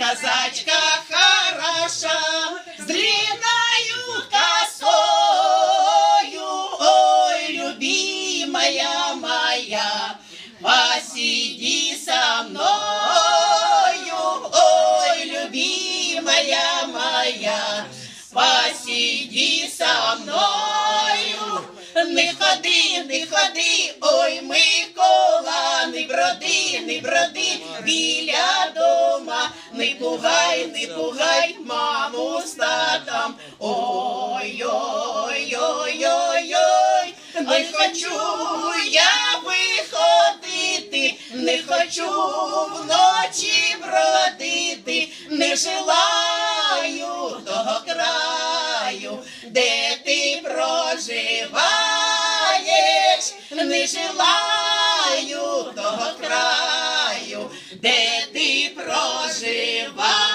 казачка хороша, с длинною косою. Ой, любимая моя, посиди со мною. Ой, любимая моя, посиди со мною. Не ходи, ой, Микола, не броди біля дома, не пугай маму з татом. Ой, ой, ой, ой, ой, не хочу я виходити, не хочу вночі бродити, не желаю того краю, де ти проживаєш, не желаю того краю, де ти проживаєш.